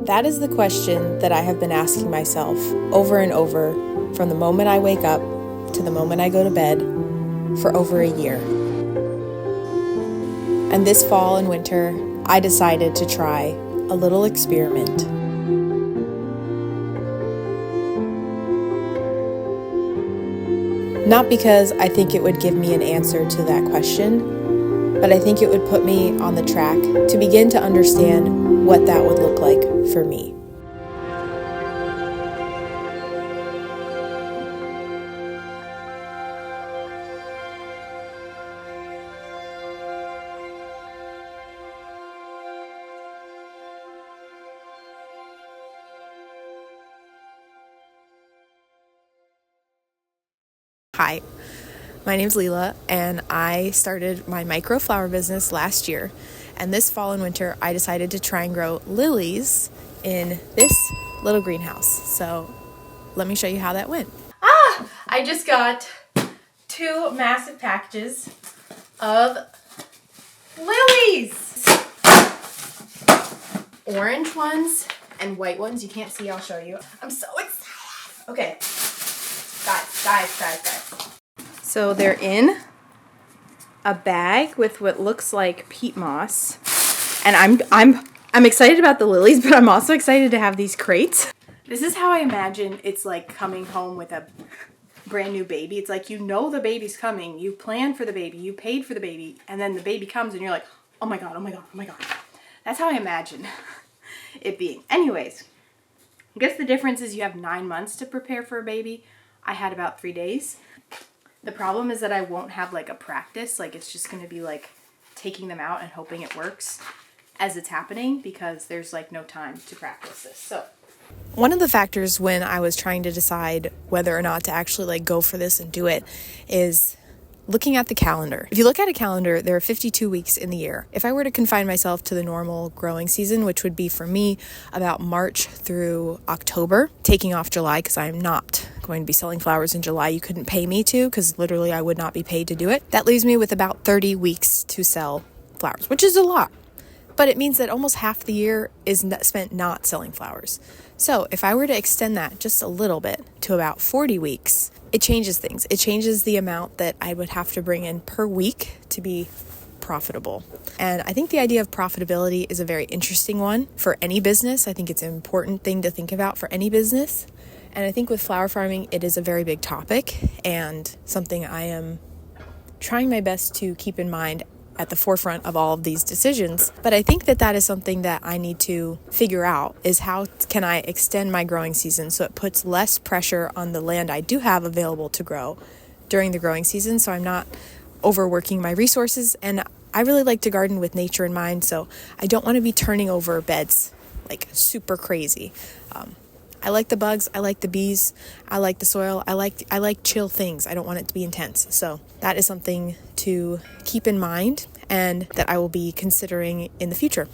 That is the question that I have been asking myself over and over from the moment I wake up to the moment I go to bed for over a year. And this fall and winter, I decided to try a little experiment. Not because I think it would give me an answer to that question, but I think it would put me on the track to begin to understand what that would look like for me. Hi, my name's Leela, and I started my micro flower business last year. And this fall and winter, I decided to try and grow lilies in this little greenhouse. So let me show you how that went. I just got 2 massive packages of lilies. Orange ones and white ones. You can't see, I'll show you. I'm so excited. Okay. Guys. So they're in a bag with what looks like peat moss. And I'm excited about the lilies, but I'm also excited to have these crates. This is how I imagine it's like coming home with a brand new baby. It's like, you know, the baby's coming. You planned for the baby. You paid for the baby. And then the baby comes and you're like, oh my God. That's how I imagine it being. Anyways, I guess the difference is you have 9 months to prepare for a baby. I had about 3 days. The problem is that I won't have like a practice. Like, it's just going to be like taking them out and hoping it works as it's happening, because there's like no time to practice this. So one of the factors when I was trying to decide whether or not to actually like go for this and do it is looking at the calendar. If you look at a calendar, there are 52 weeks in the year. If I were to confine myself to the normal growing season, which would be for me about March through October, taking off July because I am not going to be selling flowers in July. You couldn't pay me to, because literally I would not be paid to do it. That leaves me with about 30 weeks to sell flowers, which is a lot. But it means that almost half the year is spent not selling flowers. So if I were to extend that just a little bit to about 40 weeks, it changes things. It changes the amount that I would have to bring in per week to be profitable. And I think the idea of profitability is a very interesting one for any business. I think it's an important thing to think about for any business. And I think with flower farming, it is a very big topic and something I am trying my best to keep in mind at the forefront of all of these decisions. But I think that is something that I need to figure out, is how can I extend my growing season so it puts less pressure on the land I do have available to grow during the growing season, so I'm not overworking my resources. And I really like to garden with nature in mind, so I don't want to be turning over beds like super crazy. I like the bugs, I like the bees, I like the soil, I like chill things. I don't want it to be intense. So that is something to keep in mind and that I will be considering in the future.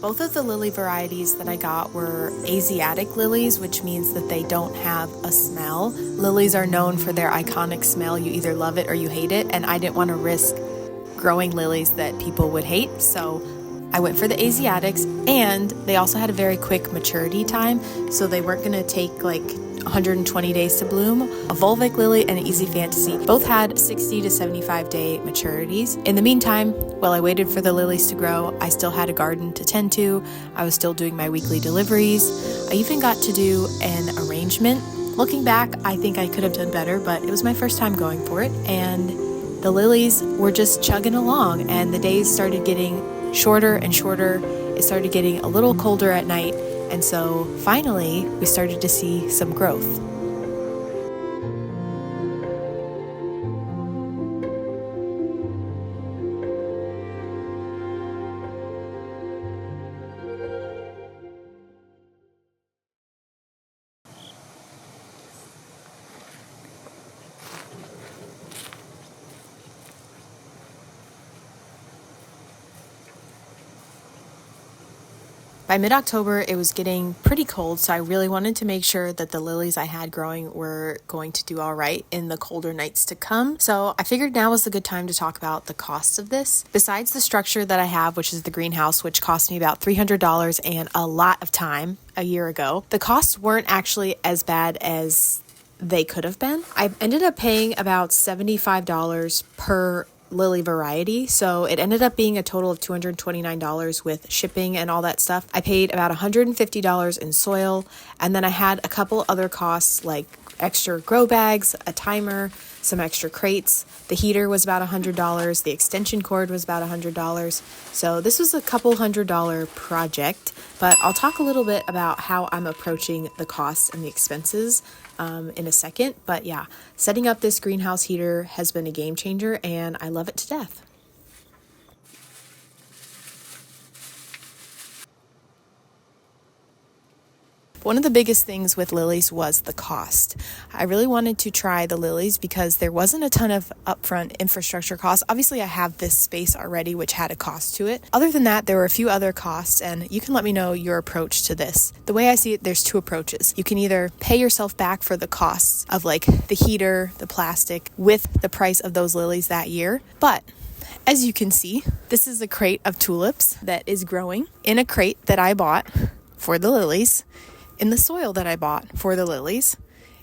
Both of the lily varieties that I got were Asiatic lilies, which means that they don't have a smell. Lilies are known for their iconic smell. You either love it or you hate it, and I didn't want to risk growing lilies that people would hate, so I went for the Asiatics, and they also had a very quick maturity time, so they weren't going to take like 120 days to bloom. A Volvic lily and an Easy Fantasy both had 60 to 75 day maturities. In the meantime, while I waited for the lilies to grow, I still had a garden to tend to. I was still doing my weekly deliveries. I even got to do an arrangement. Looking back, I think I could have done better, but it was my first time going for it, and the lilies were just chugging along, and the days started getting shorter and shorter. It started getting a little colder at night, and so finally we started to see some growth. By mid-October, it was getting pretty cold, so I really wanted to make sure that the lilies I had growing were going to do all right in the colder nights to come. So I figured now was a good time to talk about the cost of this. Besides the structure that I have, which is the greenhouse, which cost me about $300 and a lot of time a year ago, the costs weren't actually as bad as they could have been. I ended up paying about $75 per lily variety, so it ended up being a total of $229 with shipping and all that stuff. I paid about $150 in soil, and then I had a couple other costs like extra grow bags, a timer, some extra crates. The heater was about $100. The extension cord was about $100. So this was a couple $100 project, but I'll talk a little bit about how I'm approaching the costs and the expenses in a second. But yeah, setting up this greenhouse heater has been a game changer and I love it to death. One of the biggest things with lilies was the cost. I really wanted to try the lilies because there wasn't a ton of upfront infrastructure costs. Obviously, I have this space already, which had a cost to it. Other than that, there were a few other costs, and you can let me know your approach to this. The way I see it, there's two approaches. You can either pay yourself back for the costs of like the heater, the plastic, with the price of those lilies that year. But as you can see, this is a crate of tulips that is growing in a crate that I bought for the lilies, in the soil that I bought for the lilies,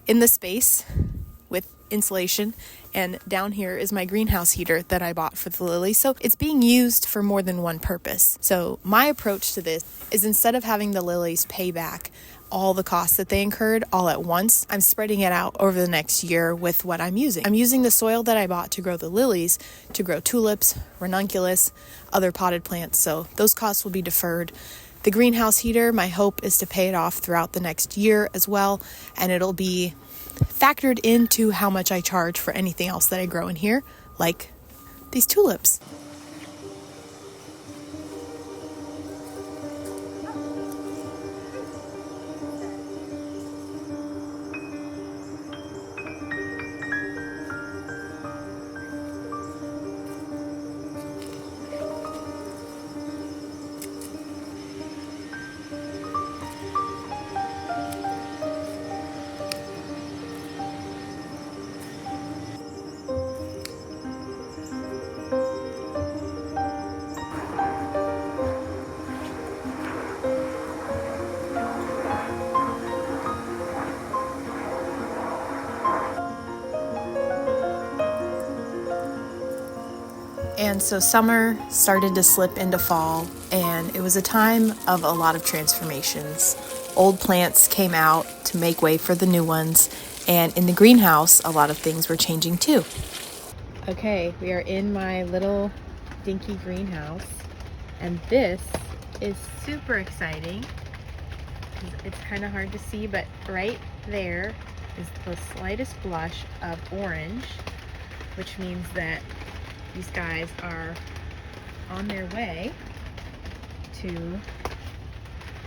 in the space with insulation, and down here is my greenhouse heater that I bought for the lilies. So it's being used for more than one purpose. So my approach to this is, instead of having the lilies pay back all the costs that they incurred all at once, I'm spreading it out over the next year with what I'm using. I'm using the soil that I bought to grow the lilies to grow tulips, ranunculus, other potted plants. So those costs will be deferred. The greenhouse heater, my hope is to pay it off throughout the next year as well, and it'll be factored into how much I charge for anything else that I grow in here, like these tulips. And so summer started to slip into fall, and it was a time of a lot of transformations. Old plants came out to make way for the new ones, and in the greenhouse, a lot of things were changing too. Okay, we are in my little dinky greenhouse, and this is super exciting. It's kind of hard to see, but right there is the slightest blush of orange, which means that these guys are on their way to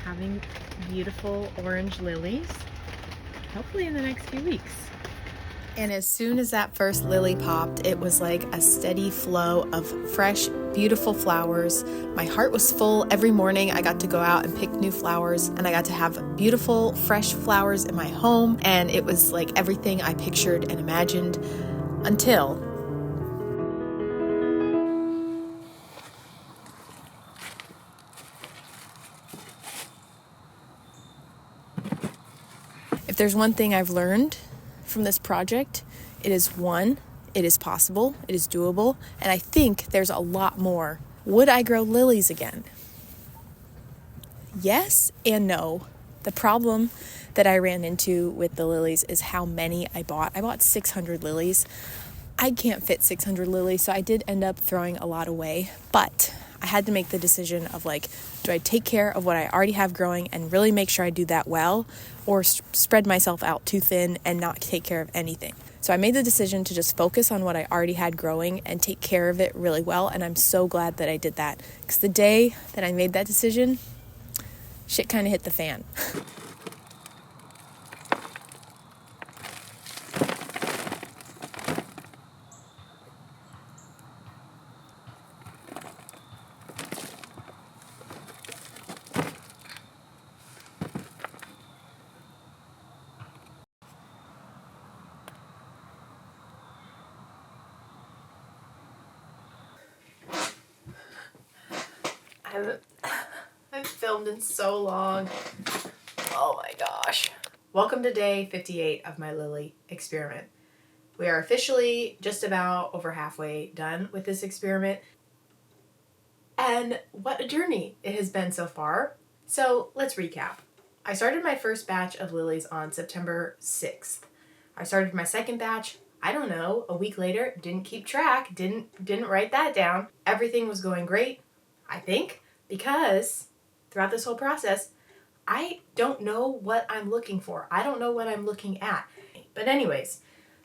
having beautiful orange lilies, hopefully in the next few weeks. And as soon as that first lily popped, it was like a steady flow of fresh, beautiful flowers. My heart was full. Every morning I got to go out and pick new flowers, and I got to have beautiful, fresh flowers in my home. And it was like everything I pictured and imagined, until if there's one thing I've learned from this project, it is one, it is possible, it is doable, and I think there's a lot more. Would I grow lilies again? Yes and no. The problem that I ran into with the lilies is how many I bought. I bought 600 lilies. I can't fit 600 lilies, so I did end up throwing a lot away, but I had to make the decision of like, do I take care of what I already have growing and really make sure I do that well, or spread myself out too thin and not take care of anything? So I made the decision to just focus on what I already had growing and take care of it really well, and I'm so glad that I did that, because the day that I made that decision, shit kind of hit the fan. I've filmed in so long. Oh my gosh. Welcome to day 58 of my lily experiment. We are officially just about over halfway done with this experiment. And what a journey it has been so far. So let's recap. I started my first batch of lilies on September 6th. I started my second batch, I don't know, a week later, didn't keep track, didn't write that down. Everything was going great, I think, because throughout this whole process, I don't know what I'm looking for. I don't know what I'm looking at. But anyways,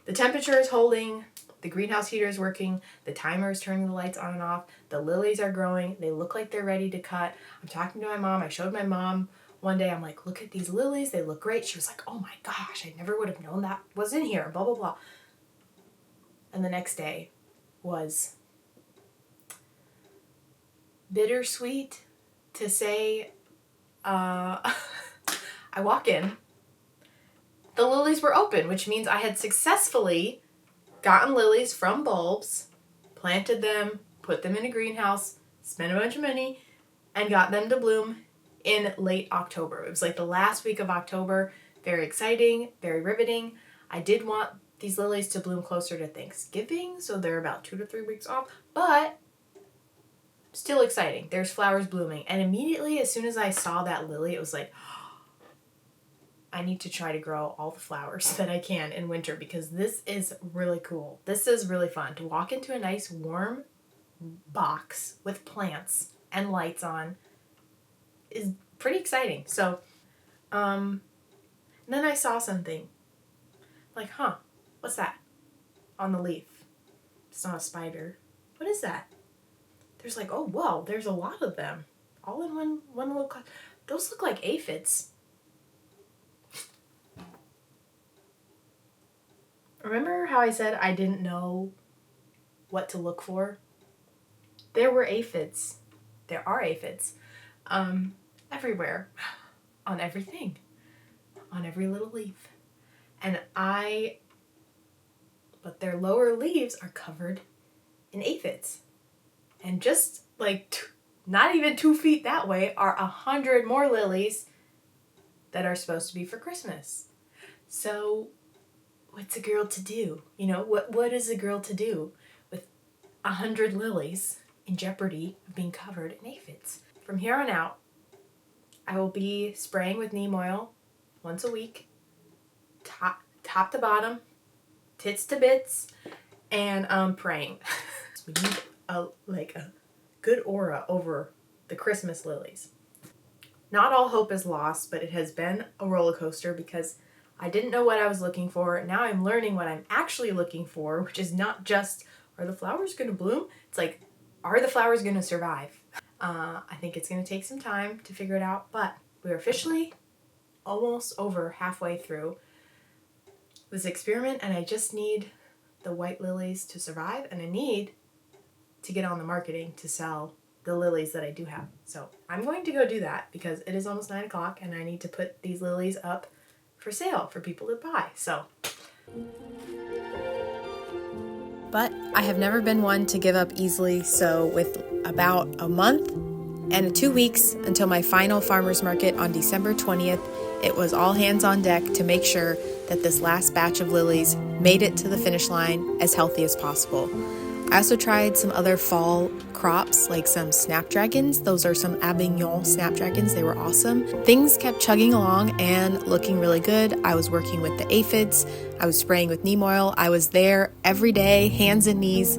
the temperature is holding, the greenhouse heater is working, the timer is turning the lights on and off, the lilies are growing, they look like they're ready to cut. I'm talking to my mom. I showed my mom one day, I'm like, look at these lilies, they look great. She was like, oh my gosh, I never would have known that was in here, blah, blah, blah. And the next day was bittersweet to say. I walk in, the lilies were open, which means I had successfully gotten lilies from bulbs, planted them, put them in a greenhouse, spent a bunch of money, and got them to bloom in late October. It was like the last week of October. Very exciting, very riveting. I did want these lilies to bloom closer to Thanksgiving, so they're about 2 to 3 weeks off, but still exciting. There's flowers blooming. And immediately, as soon as I saw that lily, it was like, I need to try to grow all the flowers that I can in winter because this is really cool. This is really fun to walk into a nice warm box with plants and lights on is pretty exciting. So, then I saw something like, what's that on the leaf? It's not a spider. What is that? There's like, oh, whoa, there's a lot of them. All in one little those look like aphids. Remember how I said I didn't know what to look for? There were aphids. There are aphids. Everywhere. On everything. On every little leaf. But their lower leaves are covered in aphids. And just like not even 2 feet that way are 100 more lilies that are supposed to be for Christmas. So what's a girl to do? You know, what is a girl to do with 100 lilies in jeopardy of being covered in aphids? From here on out, I will be spraying with neem oil once a week, top to bottom, tits to bits, and praying. We need a good aura over the Christmas lilies. Not all hope is lost, but it has been a roller coaster because I didn't know what I was looking for. Now I'm learning what I'm actually looking for, which is not just, are the flowers going to bloom? It's like, are the flowers going to survive? I think it's going to take some time to figure it out, but we're officially almost over halfway through this experiment, and I just need the white lilies to survive, and I need to get on the marketing to sell the lilies that I do have. So I'm going to go do that because it is almost 9 o'clock and I need to put these lilies up for sale for people to buy. But I have never been one to give up easily, so with about a month and 2 weeks until my final farmer's market on December 20th, it was all hands on deck to make sure that this last batch of lilies made it to the finish line as healthy as possible. I also tried some other fall crops like some snapdragons. Those are some Avignon snapdragons. They were awesome. Things kept chugging along and looking really good. I was working with the aphids. I was spraying with neem oil. I was there every day, hands and knees,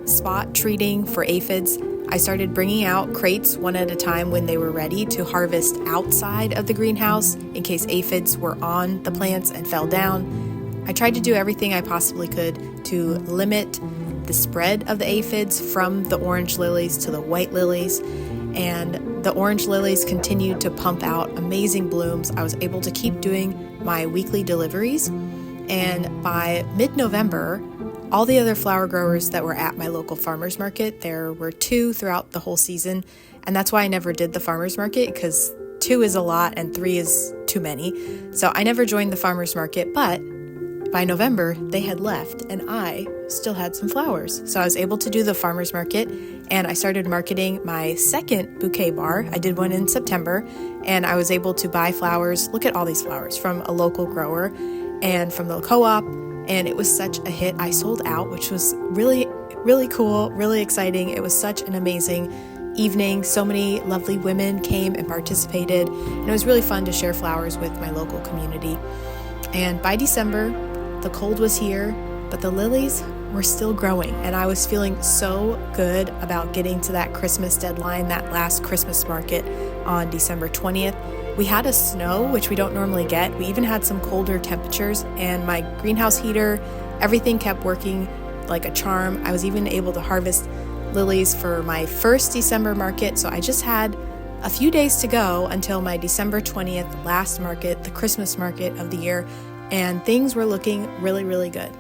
spot treating for aphids. I started bringing out crates one at a time when they were ready to harvest outside of the greenhouse in case aphids were on the plants and fell down. I tried to do everything I possibly could to limit the spread of the aphids from the orange lilies to the white lilies, and the orange lilies continued to pump out amazing blooms. I was able to keep doing my weekly deliveries, and by mid-November, all the other flower growers that were at my local farmers market, there were 2 throughout the whole season, and that's why I never did the farmers market, because 2 is a lot and 3 is too many. So I never joined the farmers market, but by November, they had left and I still had some flowers. So I was able to do the farmer's market, and I started marketing my second bouquet bar. I did one in September, and I was able to buy flowers. Look at all these flowers from a local grower and from the co-op, and it was such a hit. I sold out, which was really, really cool, really exciting. It was such an amazing evening. So many lovely women came and participated, and it was really fun to share flowers with my local community. And by December, the cold was here, but the lilies were still growing, and I was feeling so good about getting to that Christmas deadline, that last Christmas market on December 20th. We had a snow, which we don't normally get. We even had some colder temperatures, and my greenhouse heater, everything kept working like a charm. I was even able to harvest lilies for my first December market, so I just had a few days to go until my December 20th last market, the Christmas market of the year, and things were looking really, really good.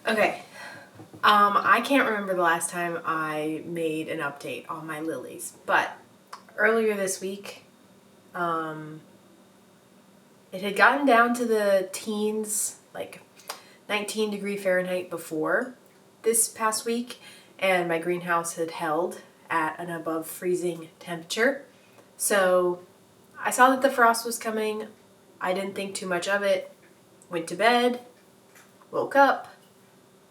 Okay, I can't remember the last time I made an update on my lilies, but earlier this week, it had gotten down to the teens, like 19 Fahrenheit before this past week, and my greenhouse had held at an above freezing temperature. So I saw that the frost was coming. I didn't think too much of it, went to bed, woke up,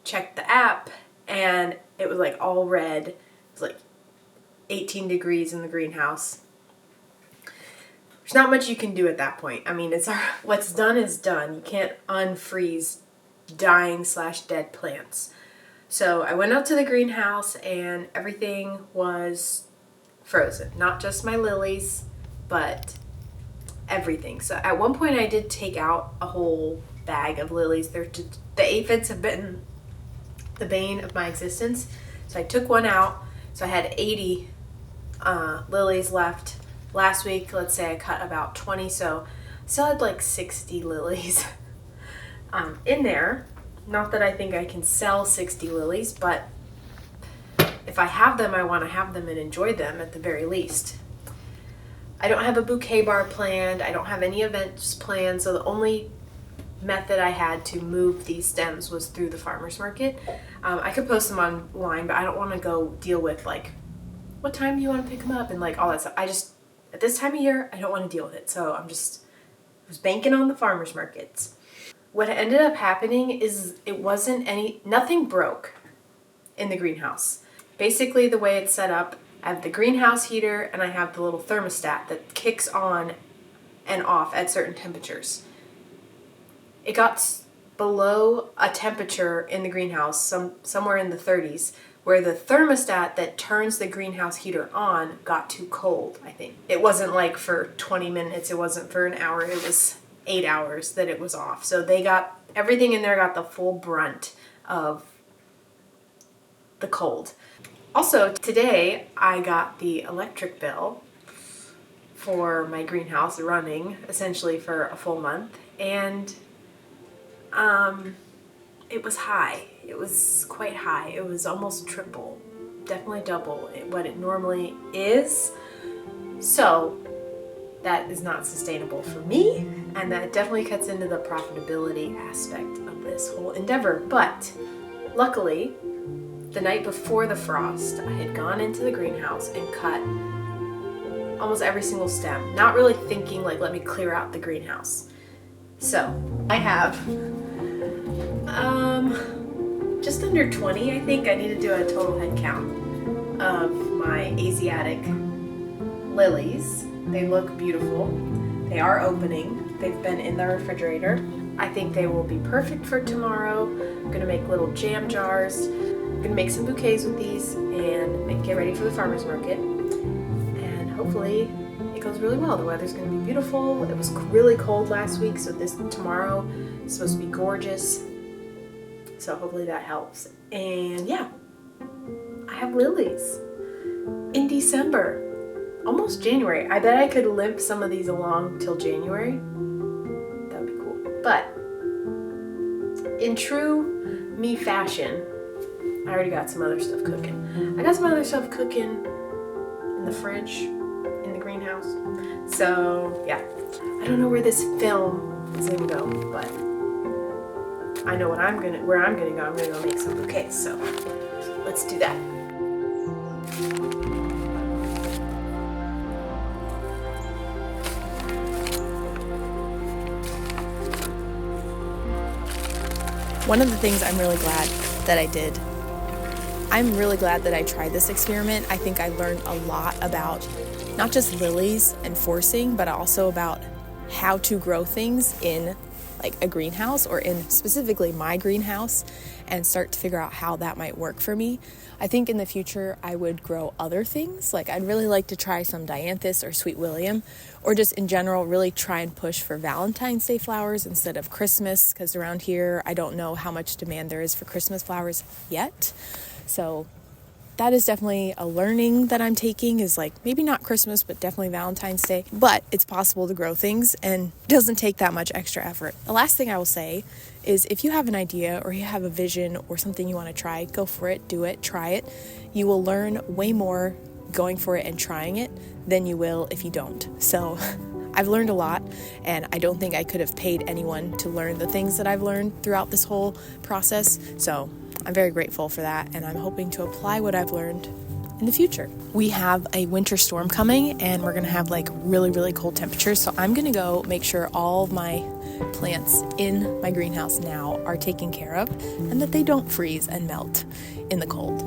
checked the app, and it was like all red. It was like 18 degrees in the greenhouse. There's not much you can do at that point. I mean, what's done is done. You can't unfreeze dying/dead plants. So I went out to the greenhouse and everything was frozen. Not just my lilies, but everything. So at one point I did take out a whole bag of lilies. The aphids have been the bane of my existence. So I took one out. So I had 80 lilies left. Last week, let's say I cut about 20, so I still had like 60 lilies in there. Not that I think I can sell 60 lilies, but if I have them, I want to have them and enjoy them at the very least. I don't have a bouquet bar planned. I don't have any events planned, so the only method I had to move these stems was through the farmer's market. I could post them online, but I don't want to go deal with like, what time do you want to pick them up and like all that stuff. At this time of year, I don't want to deal with it. So I was banking on the farmer's markets. What ended up happening is nothing broke in the greenhouse. Basically the way it's set up, I have the greenhouse heater and I have the little thermostat that kicks on and off at certain temperatures. It got below a temperature in the greenhouse, somewhere in the 30s, where the thermostat that turns the greenhouse heater on got too cold, I think. It wasn't like for 20 minutes, it wasn't for an hour, it was 8 hours that it was off. So everything in there got the full brunt of the cold. Also, today I got the electric bill for my greenhouse running essentially for a full month, and it was high. It was quite high. It was almost triple, definitely double what it normally is. So that is not sustainable for me, and that definitely cuts into the profitability aspect of this whole endeavor. But luckily, the night before the frost, I had gone into the greenhouse and cut almost every single stem, not really thinking like, let me clear out the greenhouse. So I have just under 20, I think. I need to do a total head count of my Asiatic lilies. They look beautiful. They are opening. They've been in the refrigerator. I think they will be perfect for tomorrow. I'm gonna make little jam jars. I'm gonna make some bouquets with these and get ready for the farmer's market. And hopefully it goes goes really well. The weather's going to be beautiful. It was really cold last week, so tomorrow is supposed to be gorgeous. So hopefully that helps. And yeah, I have lilies in December. Almost January. I bet I could limp some of these along till January. That would be cool. But in true me fashion, I already got some other stuff cooking. I got some other stuff cooking in the fridge, in the greenhouse. So yeah, I don't know where this film is gonna go, but I know where I'm gonna go. I'm gonna go make some bouquets. So let's do that. One of the things I'm really glad that I did, I'm really glad that I tried this experiment. I think I learned a lot about not just lilies and forcing, but also about how to grow things in like a greenhouse, or in specifically my greenhouse, and start to figure out how that might work for me. I think in the future I would grow other things. Like I'd really like to try some dianthus or sweet William, or just in general really try and push for Valentine's Day flowers instead of Christmas, because around here I don't know how much demand there is for Christmas flowers yet. So that is definitely a learning that I'm taking, is like maybe not Christmas, but definitely Valentine's Day. But it's possible to grow things and doesn't take that much extra effort. The last thing I will say is if you have an idea or you have a vision or something you want to try, go for it, do it, try it. You will learn way more going for it and trying it than you will if you don't. So I've learned a lot, and I don't think I could have paid anyone to learn the things that I've learned throughout this whole process. So I'm very grateful for that, and I'm hoping to apply what I've learned in the future. We have a winter storm coming, and we're gonna have like really, really cold temperatures. So I'm gonna go make sure all of my plants in my greenhouse now are taken care of and that they don't freeze and melt in the cold.